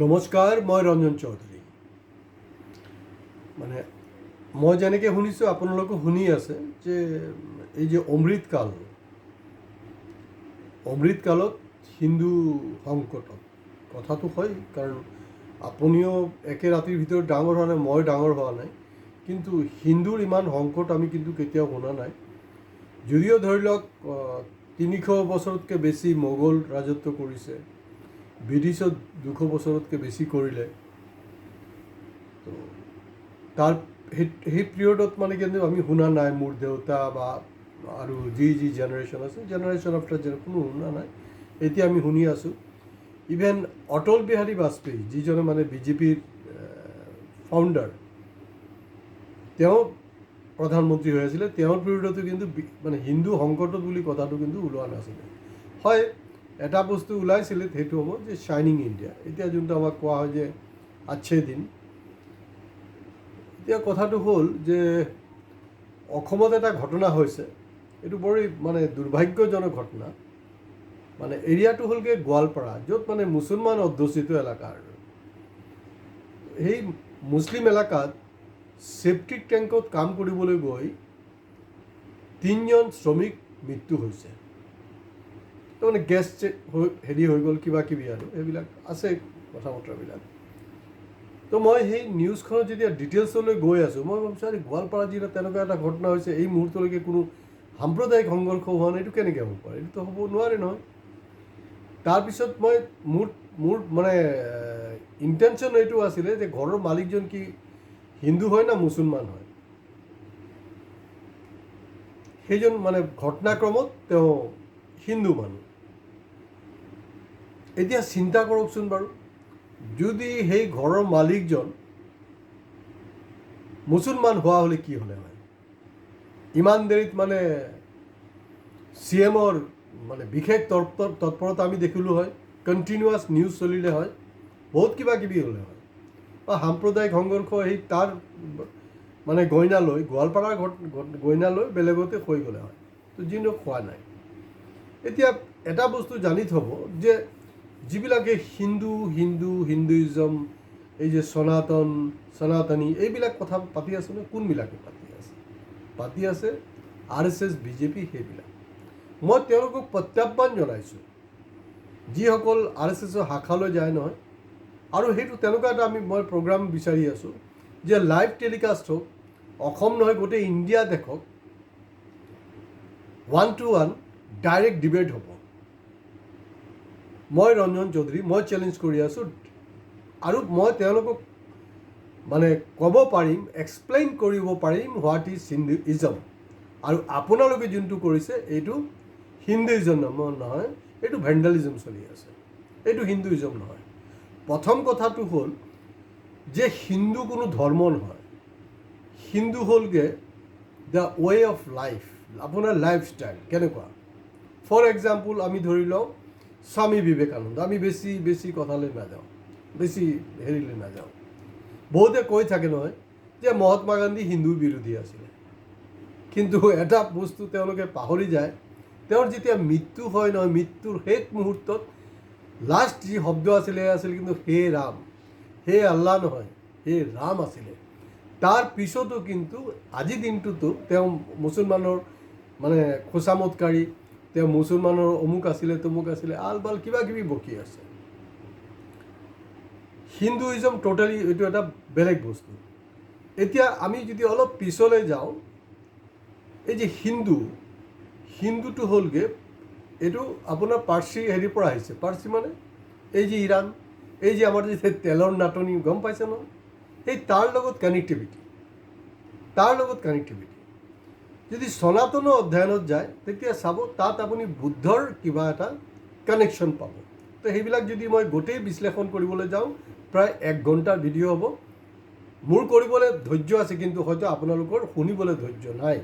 নমস্কাৰ, মই ৰঞ্জন চৌধুৰী। মানে মই যেনেকৈ শুনিছোঁ আপোনালোকেও শুনি আছে যে এই যে অমৃতকালত হিন্দু সংকটত কথাটো হয়, কাৰণ আপুনিও একে ৰাতিৰ ভিতৰত ডাঙৰ হোৱা নাই, মই ডাঙৰ হোৱা নাই, কিন্তু হিন্দুৰ ইমান সংকট আমি কিন্তু কেতিয়াও শুনা নাই। যদিও ধৰি লওক ৩০০ বছৰতকৈ বেছি মোগল ৰাজত্ব কৰিছে, ব্ৰিটিছত ২০০ বছৰতকৈ বেছি কৰিলে, তো তাৰ সেই পিৰিয়ডত মানে কিন্তু আমি শুনা নাই, মোৰ দেউতা বা আৰু যি জেনেৰেশ্যন আছে, জেনেৰেশ্যন আফটাৰ কোনো শুনা নাই। এতিয়া আমি শুনি আছোঁ। ইভেন অটল বিহাৰী বাজপেয়ী, যিজনে মানে বিজেপিৰ ফাউণ্ডাৰ, তেওঁ প্ৰধানমন্ত্ৰী হৈ আছিলে, তেওঁৰ পিৰিয়ডতো কিন্তু মানে হিন্দু সংকটত বুলি কথাটো কিন্তু ওলোৱা নাছিলে। হয়, এটা বস্তু ওলাইছিলে, সেইটো হ'ব যে শ্বাইনিং ইণ্ডিয়া, এতিয়া যোনটো আমাক কোৱা হয় যে আচ্ছে দিন। এতিয়া কথাটো হ'ল যে অসমত এটা ঘটনা হৈছে, এইটো বৰ মানে দুৰ্ভাগ্যজনক ঘটনা। মানে এৰিয়াটো হ'লগৈ গোৱালপাৰা, য'ত মানে মুছলমান অধ্যুষিত এলেকা। আৰু সেই মুছলিম এলেকাত ছেপ্টিক টেংকত কাম কৰিবলৈ গৈ ৩জন শ্ৰমিক মৃত্যু হৈছে। তাৰমানে গেছ হেৰি হৈ গ'ল, কিবা কিবি আৰু এইবিলাক আছে কথা বতৰাবিলাক। তো মই সেই নিউজখনত যেতিয়া ডিটেইলছলৈ গৈ আছোঁ, মই ভাবিছোঁ আৰু গোৱালপাৰা জিলাত তেনেকুৱা এটা ঘটনা হৈছে, এই মুহূৰ্তলৈকে কোনো সাম্প্ৰদায়িক সংঘৰ্ষ হোৱা নাই, এইটো কেনেকৈ হ'ব পাৰে? এইটোতো হ'ব নোৱাৰে নহয়। তাৰপিছত মই মোৰ মানে ইণ্টেনশ্যন এইটো আছিলে যে ঘৰৰ মালিকজন কি হিন্দু হয় না মুছলমান হয়। সেইজন মানে ঘটনাক্ৰমত তেওঁ হিন্দু মানুহ। এতিয়া চিন্তা কৰকচোন বাৰু, যদি সেই ঘৰৰ মালিকজন মুছলমান হোৱা হ'লে কি হ'লে হয়? ইমান দেৰিত মানে CMৰ মানে বিশেষ তৎপৰতা আমি দেখিলোঁ হয়, কণ্টিনিউৱাছ নিউজ চলিলে হয়, বহুত কিবা কিবি হ'লে হয়, বা সাম্প্ৰদায়িক সংঘৰ্ষ সেই তাৰ মানে গইনালৈ, গোৱালপাৰাৰ গইনালৈ বেলেগতে হৈ গ'লে হয়। তো যিনো খোৱা নাই। এতিয়া এটা বস্তু জানি থ'ব যে যিবিলাকে হিন্দুইজম, এই যে সনাতনী এইবিলাক কথা পাতি আছে ন, কোনবিলাকে পাতি আছে RSS BJP, সেইবিলাক। মই তেওঁলোকক প্ৰত্যাহ্বান জনাইছোঁ, যিসকল RSSৰ শাখালৈ যায় নহয়, আৰু সেইটো তেনেকুৱা এটা মই প্ৰগ্ৰাম বিচাৰি আছোঁ যে লাইভ টেলিকাষ্ট হওক, অসম নহয় গোটেই ইণ্ডিয়া দেখক, 1-to-1 ডাইৰেক্ট ডিবেট হ'ব। মই ৰঞ্জন চৌধুৰী, মই চেলেঞ্জ কৰি আছোঁ, আৰু মই তেওঁলোকক মানে ক'ব পাৰিম, এক্সপ্লেইন কৰিব পাৰিম হোৱাট ইজ হিন্দুইজম। আৰু আপোনালোকে যোনটো কৰিছে এইটো হিন্দুইজম নহয়, এইটো ভেণ্ডালিজম চলি আছে, এইটো হিন্দুইজম নহয়। প্ৰথম কথাটো হ'ল যে হিন্দু কোনো ধৰ্ম নহয়, হিন্দু হ'লগৈ দ্য ৱে অফ লাইফ, আপোনাৰ লাইফষ্টাইল কেনেকুৱা। ফৰ এক্সাম্পল আমি ধৰি লওঁ স্বামী বিবেকানন্দ, আমি বেছি কথালৈ নাযাওঁ, বেছি হেৰিলৈ নাযাওঁ। বহুতে কৈ থাকে নহয় যে মহাত্মা গান্ধী হিন্দু বিৰোধী আছিলে, কিন্তু এটা বস্তু তেওঁলোকে পাহৰি যায়, তেওঁৰ যেতিয়া মৃত্যু হয় নহয়, মৃত্যুৰ শেষ মুহূৰ্তত লাষ্ট যি শব্দ আছিলে কিন্তু হে ৰাম, হে আল্লাহ নহয়, হে ৰাম আছিলে। তাৰ পিছতো কিন্তু আজিৰ দিনটোতো তেওঁ মুছলমানৰ মানে খোচামতকাৰী, তেওঁ মুছলমানৰ অমুক আছিলে তমুক আছিলে, আলবাল কিবা কিবি বকি আছে। হিন্দুইজম টোটেলি এইটো এটা বেলেগ বস্তু। এতিয়া আমি যদি অলপ পিছলৈ যাওঁ, এই যে হিন্দুটো হ'লগৈ এইটো আপোনাৰ পাৰ্চী হেৰিৰ পৰা আহিছে। পাৰ্চী মানে এই যে ইৰাণ, এই যে আমাৰ যে তেলৰ নাটনি, গম পাইছে নহয়, সেই তাৰ লগত কানেক্টিভিটি। যদি সনাতন অধ্যয়নত যায় তেতিয়া চাব, তাত আপুনি বুদ্ধৰ কিবা এটা কানেকশ্যন পাব। তো সেইবিলাক যদি মই গোটেই বিশ্লেষণ কৰিবলৈ যাওঁ, প্ৰায় 1 ঘণ্টাৰ ভিডিঅ' হ'ব। মোৰ কৰিবলৈ ধৈৰ্য আছে, কিন্তু হয়তো আপোনালোকৰ শুনিবলৈ ধৈৰ্য নাই।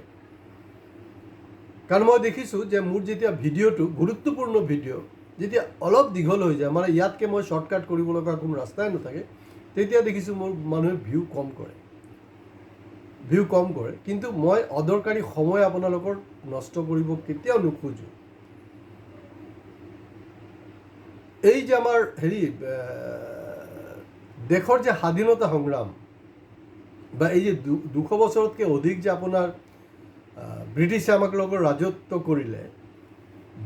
কাৰণ মই দেখিছোঁ যে মোৰ যেতিয়া ভিডিঅ'টো, গুৰুত্বপূৰ্ণ ভিডিঅ' যেতিয়া অলপ দীঘল হৈ যায়, মানে ইয়াতকৈ মই শ্বৰ্টকাট কৰিব লগা কোনো ৰাস্তাই নাথাকে, তেতিয়া দেখিছোঁ মোৰ মানুহে ভিউ কম কৰে। কিন্তু মই অদৰকাৰী সময় আপোনালোকৰ নষ্ট কৰিব কেতিয়াও নোখোজোঁ। এই যে আমাৰ দেশৰ যে স্বাধীনতা সংগ্ৰাম বা এই যে 200 বছৰতকৈ অধিক যে আপোনাৰ ব্ৰিটিছে আমাক লগত ৰাজত্ব কৰিলে,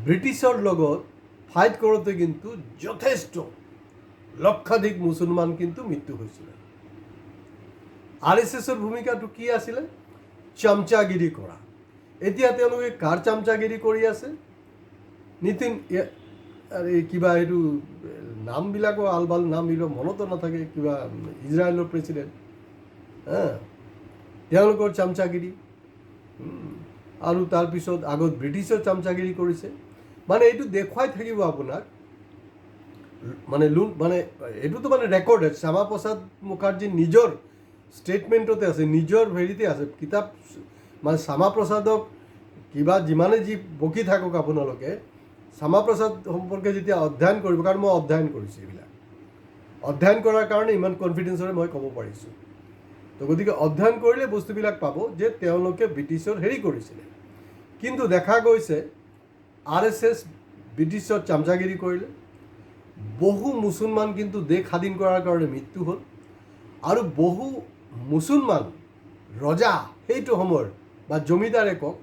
ব্ৰিটিছৰ লগত ফাইট কৰোঁতে কিন্তু যথেষ্ট লক্ষাধিক মুছলমান কিন্তু মৃত্যু হৈছিল। RSSৰ ভূমিকাটো কি আছিলে? চামচাগিৰি কৰা। এতিয়া তেওঁলোকে কাৰ চামচাগিৰি কৰি আছে? নীতিন কিবা এইটো নামবিলাকো আলবাল নামবিলাক মনতো নাথাকে, কিবা ইজৰাইলৰ প্ৰেচিডেণ্ট, তেওঁলোকৰ চামচাগিৰি, আৰু তাৰপিছত আগত ব্ৰিটিছৰ চামচাগিৰি কৰিছে। মানে এইটো দেখুৱাই থাকিব আপোনাক, মানে এইটোতো মানে ৰেকৰ্ড। শ্যামা প্ৰসাদ মুখাৰ্জী নিজৰ ষ্টেটমেণ্টতে আছে, নিজৰ হেৰিতে আছে কিতাপ। মানে শ্যামা প্ৰসাদক কিবা যিমানে যি বকি থাকক আপোনালোকে, শ্যামা প্ৰসাদ সম্পৰ্কে যেতিয়া অধ্যয়ন কৰিব, কাৰণ মই অধ্যয়ন কৰিছোঁ এইবিলাক, অধ্যয়ন কৰাৰ কাৰণে ইমান কনফিডেঞ্চৰে মই ক'ব পাৰিছোঁ। তো গতিকে অধ্যয়ন কৰিলে বস্তুবিলাক পাব যে তেওঁলোকে ব্ৰিটিছৰ হেৰি কৰিছিলে। কিন্তু দেখা গৈছে RSS ব্ৰিটিছৰ চামচাগিৰি কৰিলে, বহু মুছলমান কিন্তু দেশ স্বাধীন কৰাৰ কাৰণে মৃত্যু হ'ল, আৰু বহু মুছলমান ৰজা সেইটো সময়ৰ বা জমিদাৰে কওক,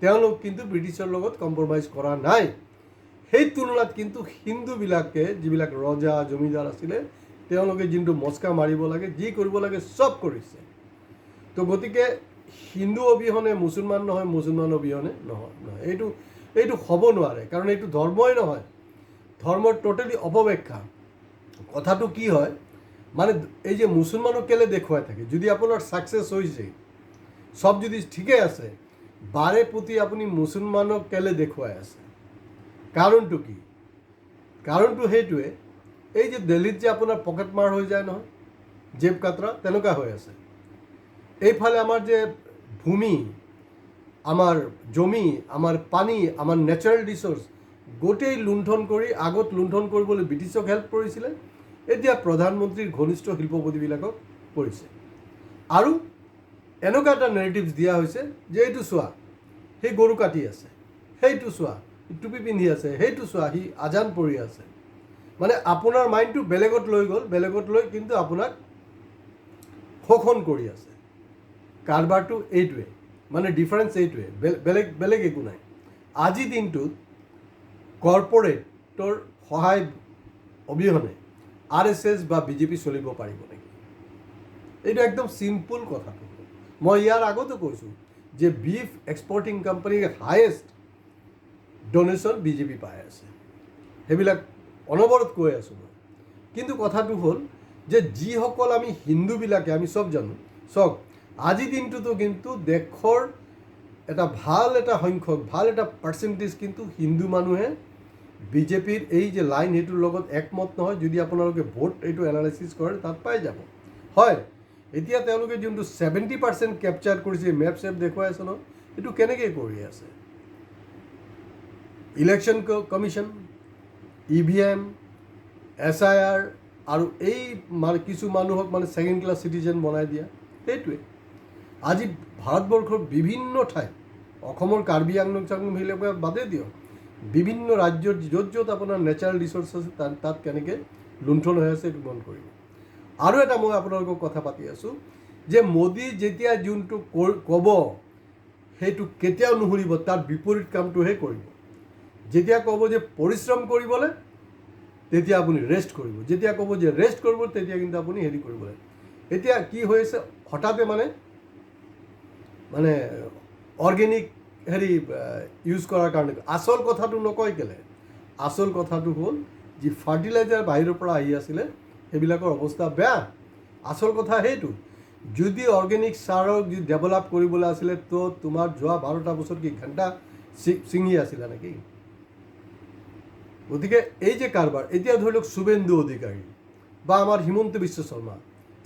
তেওঁলোক কিন্তু ব্ৰিটিছৰ লগত কম্প্ৰমাইজ কৰা নাই। সেই তুলনাত কিন্তু হিন্দুবিলাকে, যিবিলাক ৰজা জমিদাৰ আছিলে, তেওঁলোকে যোনটো মস্কা মাৰিব লাগে, যি কৰিব লাগে চব কৰিছে। তো গতিকে হিন্দু অবিহনে মুছলমান নহয়, মুছলমান অবিহনে নহয়। এইটো হ'ব নোৱাৰে, কাৰণ এইটো ধৰ্মই নহয়, ধৰ্মৰ টোটেলি অপব্যাখ্যা। কথাটো কি হয়, মানে এই যে মুছলমানক কেলে দেখুৱাই থাকে, যদি আপোনাৰ ছাকচেছ হৈছে, সব যদি ঠিকে আছে, বাৰে প্ৰতি আপুনি মুছলমানক কেলে দেখুৱাই আছে? কাৰণটো কি? কাৰণটো সেইটোৱে, এই যে দিল্লীত যে আপোনাৰ পকেট মাৰ হৈ যায় নহয়, জেব কাটৰা, তেনেকুৱা হৈ আছে। এইফালে আমাৰ যে ভূমি, আমাৰ জমি, আমাৰ পানী, আমাৰ নেচাৰেল ৰিচোৰ্চ গোটেই লুণ্ঠন কৰি, আগত লুণ্ঠন কৰিবলৈ ব্ৰিটিছক হেল্প কৰিছিলে, এতিয়া প্ৰধানমন্ত্ৰীৰ ঘনিষ্ঠ শিল্পপতিবিলাকক কৰিছে। আৰু এনেকুৱা এটা নেৰেটিভছ দিয়া হৈছে যে এইটো চোৱা, সেই গৰু কাটি আছে, সেইটো চোৱা, টুপি পিন্ধি আছে, সেইটো চোৱা, সি আজান পঢ়ি আছে। মানে আপোনাৰ মাইণ্ডটো বেলেগত লৈ গ'ল, বেলেগত লৈ কিন্তু আপোনাক শোষণ কৰি আছে। কাৰবাৰটো এইটোৱে, মানে ডিফাৰেঞ্চ এইটোৱে, বেলেগ একো নাই। আজিৰ দিনটোত কৰ্পৰেটৰ সহায় অবিহনে RSS বা BJP চলিব পাৰিব নেকি? এইটো একদম চিম্পুল কথাটো। মই ইয়াৰ আগতো কৈছোঁ যে বিফ এক্সপৰ্টিং কোম্পানীৰ হায়েষ্ট ডনেশ্যন BJP পাই আছে, সেইবিলাক অনবৰত কৈ আছোঁ মই। কিন্তু কথাটো হ'ল যে যিসকল আমি হিন্দুবিলাকে আমি চব জানো, চাওক আজিৰ দিনটোতো কিন্তু দেশৰ এটা ভাল এটা সংখ্যক, ভাল এটা পাৰ্চেণ্টেজ কিন্তু হিন্দু মানুহে BJPৰ এই যে লাইন সেইটোৰ লগত একমত নহয়। যদি আপোনালোকে ভোট এইটো এনালাইচিছ কৰে, তাত পাই যাব। হয়, এতিয়া তেওঁলোকে যোনটো 70% কেপচাৰ কৰিছে, মেপ চেপ দেখুৱাই আছে নহয়, এইটো কেনেকৈ কৰি আছে? ইলেকশ্যন কমিশ্যন, EVM, SIR, আৰু এই কিছু মানুহক মানে ছেকেণ্ড ক্লাছ চিটিজেন বনাই দিয়া, সেইটোৱে। আজি ভাৰতবৰ্ষৰ বিভিন্ন ঠাইত, অসমৰ কাৰ্বি আংলং চাংলংবিলাকে বাদেই দিয়ক, বিভিন্ন ৰাজ্যত য'ত য'ত আপোনাৰ নেচাৰেল ৰিচোৰ্চ আছে, তাত কেনেকৈ লুণ্ঠন হৈ আছে, এইটো মন কৰিব। আৰু এটা মই আপোনালোকক কথা পাতি আছোঁ যে মোদী যেতিয়া যোনটো ক'ব সেইটো কেতিয়াও নুশুনিব, তাৰ বিপৰীত কামটোহে কৰিব। যেতিয়া ক'ব যে পৰিশ্ৰম কৰিবলৈ, তেতিয়া আপুনি ৰেষ্ট কৰিব। যেতিয়া ক'ব যে ৰেষ্ট কৰিব, তেতিয়া কিন্তু আপুনি হেৰি কৰিব লাগে। এতিয়া কি হৈ আছে, হঠাতে মানে অৰ্গেনিক হেৰি ইউজ কৰাৰ কাৰণে আচল কথাটো নকয় কেলে? আচল কথাটো হ'ল যি ফাৰ্টিলাইজাৰ বাহিৰৰ পৰা আহি আছিলে, সেইবিলাকৰ অৱস্থা বেয়া। আচল কথা সেইটো। যদি অৰ্গেনিক সাৰক যদি ডেভেলপ কৰিবলৈ আছিলে, তো তোমাৰ যোৱা 12টা বছৰ কি ঘণ্টা ছিঙি আছিলে নেকি? গতিকে এই যে কাৰবাৰ, এতিয়া ধৰি লওক শুভেন্দু অধিকাৰী বা আমাৰ হিমন্ত বিশ্ব শৰ্মা,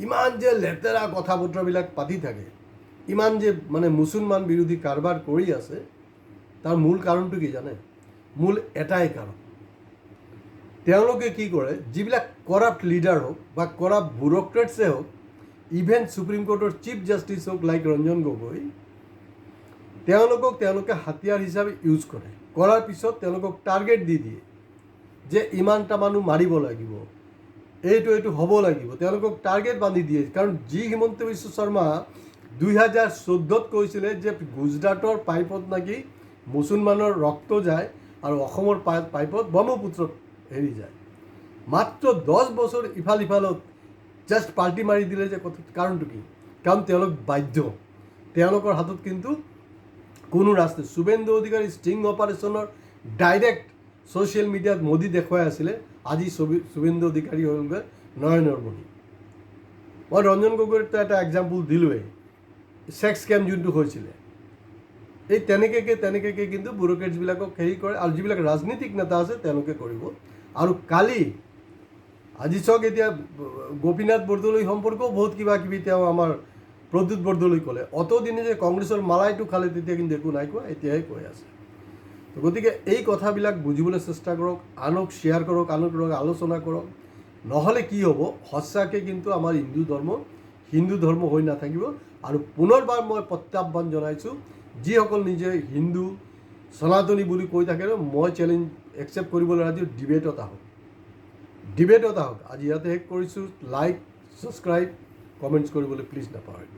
ইমান যে লেতেৰা কথা বতৰাবিলাক পাতি থাকে, ইমান যে মানে মুছলমান বিৰোধী কাৰবাৰ কৰি আছে, তাৰ মূল কাৰণটো কি জানে? মূল এটাই কাৰণ, তেওঁলোকে কি কৰে, যিবিলাক কৰাপ্ট লিডাৰ হওক বা কৰাপ্ট ব্যুৰ'ক্ৰেটছে হওক, ইভেন সুপ্ৰিম কোৰ্টৰ চিফ জাষ্টিছ হওক লাইক ৰঞ্জন গগৈ, তেওঁলোকে হাতিয়াৰ হিচাপে ইউজ কৰে। কৰাৰ পিছত তেওঁলোকক টাৰ্গেট দি দিয়ে যে ইমানটা মানুহ মাৰিব লাগিব, এইটো হ'ব লাগিব, তেওঁলোকক টাৰ্গেট বান্ধি দিয়ে। কাৰণ যি হিমন্ত বিশ্ব শৰ্মা 2014ত কৈছিলে যে গুজৰাটৰ পাইপত নাকি মুছলমানৰ ৰক্ত যায় আৰু অসমৰ পাইপত ব্ৰহ্মপুত্ৰত হেৰি যায়, মাত্ৰ 10 বছৰ ইফালত জাষ্ট পাল্টি মাৰি দিলে যে কথা। কাৰণটো কি? কাৰণ তেওঁলোক বাধ্য, তেওঁলোকৰ হাতত কিন্তু কোনো ৰাস্তা। শুভেন্দু অধিকাৰী ষ্টিং অপাৰেশ্যনৰ ডাইৰেক্ট ছ'চিয়েল মিডিয়াত মোদী দেখুৱাই আছিলে, আজি শুভেন্দু অধিকাৰী হ'লগৈ নয়নৰ মণি। মই ৰঞ্জন গগৈৰ এটা এক্সাম্পল দিলোঁৱেই, ছেক্স স্কেম যোনটো হৈছিলে। এই তেনেকৈ কিন্তু ব্যুৰ'ক্ৰেটছবিলাকক হেৰি কৰে, আৰু যিবিলাক ৰাজনীতিক নেতা আছে তেওঁলোকে কৰিব। আৰু কালি আজি চাওক, এতিয়া গোপীনাথ বৰদলৈ সম্পৰ্কেও বহুত কিবা কিবি তেওঁ আমাৰ প্ৰদ্যুৎ বৰদলৈ ক'লে। অতদিনে যে কংগ্ৰেছৰ মালাইটো খালে তেতিয়া কিন্তু একো নাই কোৱা, এতিয়াহে কৈ আছে। গতিকে এই কথাবিলাক বুজিবলৈ চেষ্টা কৰক, আনক শ্বেয়াৰ কৰক, আনক আলোচনা কৰক। নহ'লে কি হ'ব, সঁচাকৈ কিন্তু আমাৰ হিন্দু ধৰ্ম হৈ নাথাকিব। আৰু পুনৰবাৰ মই প্ৰত্যাহ্বান জনাইছোঁ, যিসকল নিজে হিন্দু সনাতনী বুলি কৈ থাকে, মই চেলেঞ্জ একচেপ্ট কৰিবলৈ ৰাজি, ডিবেটত আহক। আজি ইয়াতে শেষ কৰিছোঁ। লাইক, ছাবস্ক্ৰাইব, কমেণ্টছ কৰিবলৈ প্লিজ নাপাহৰিব।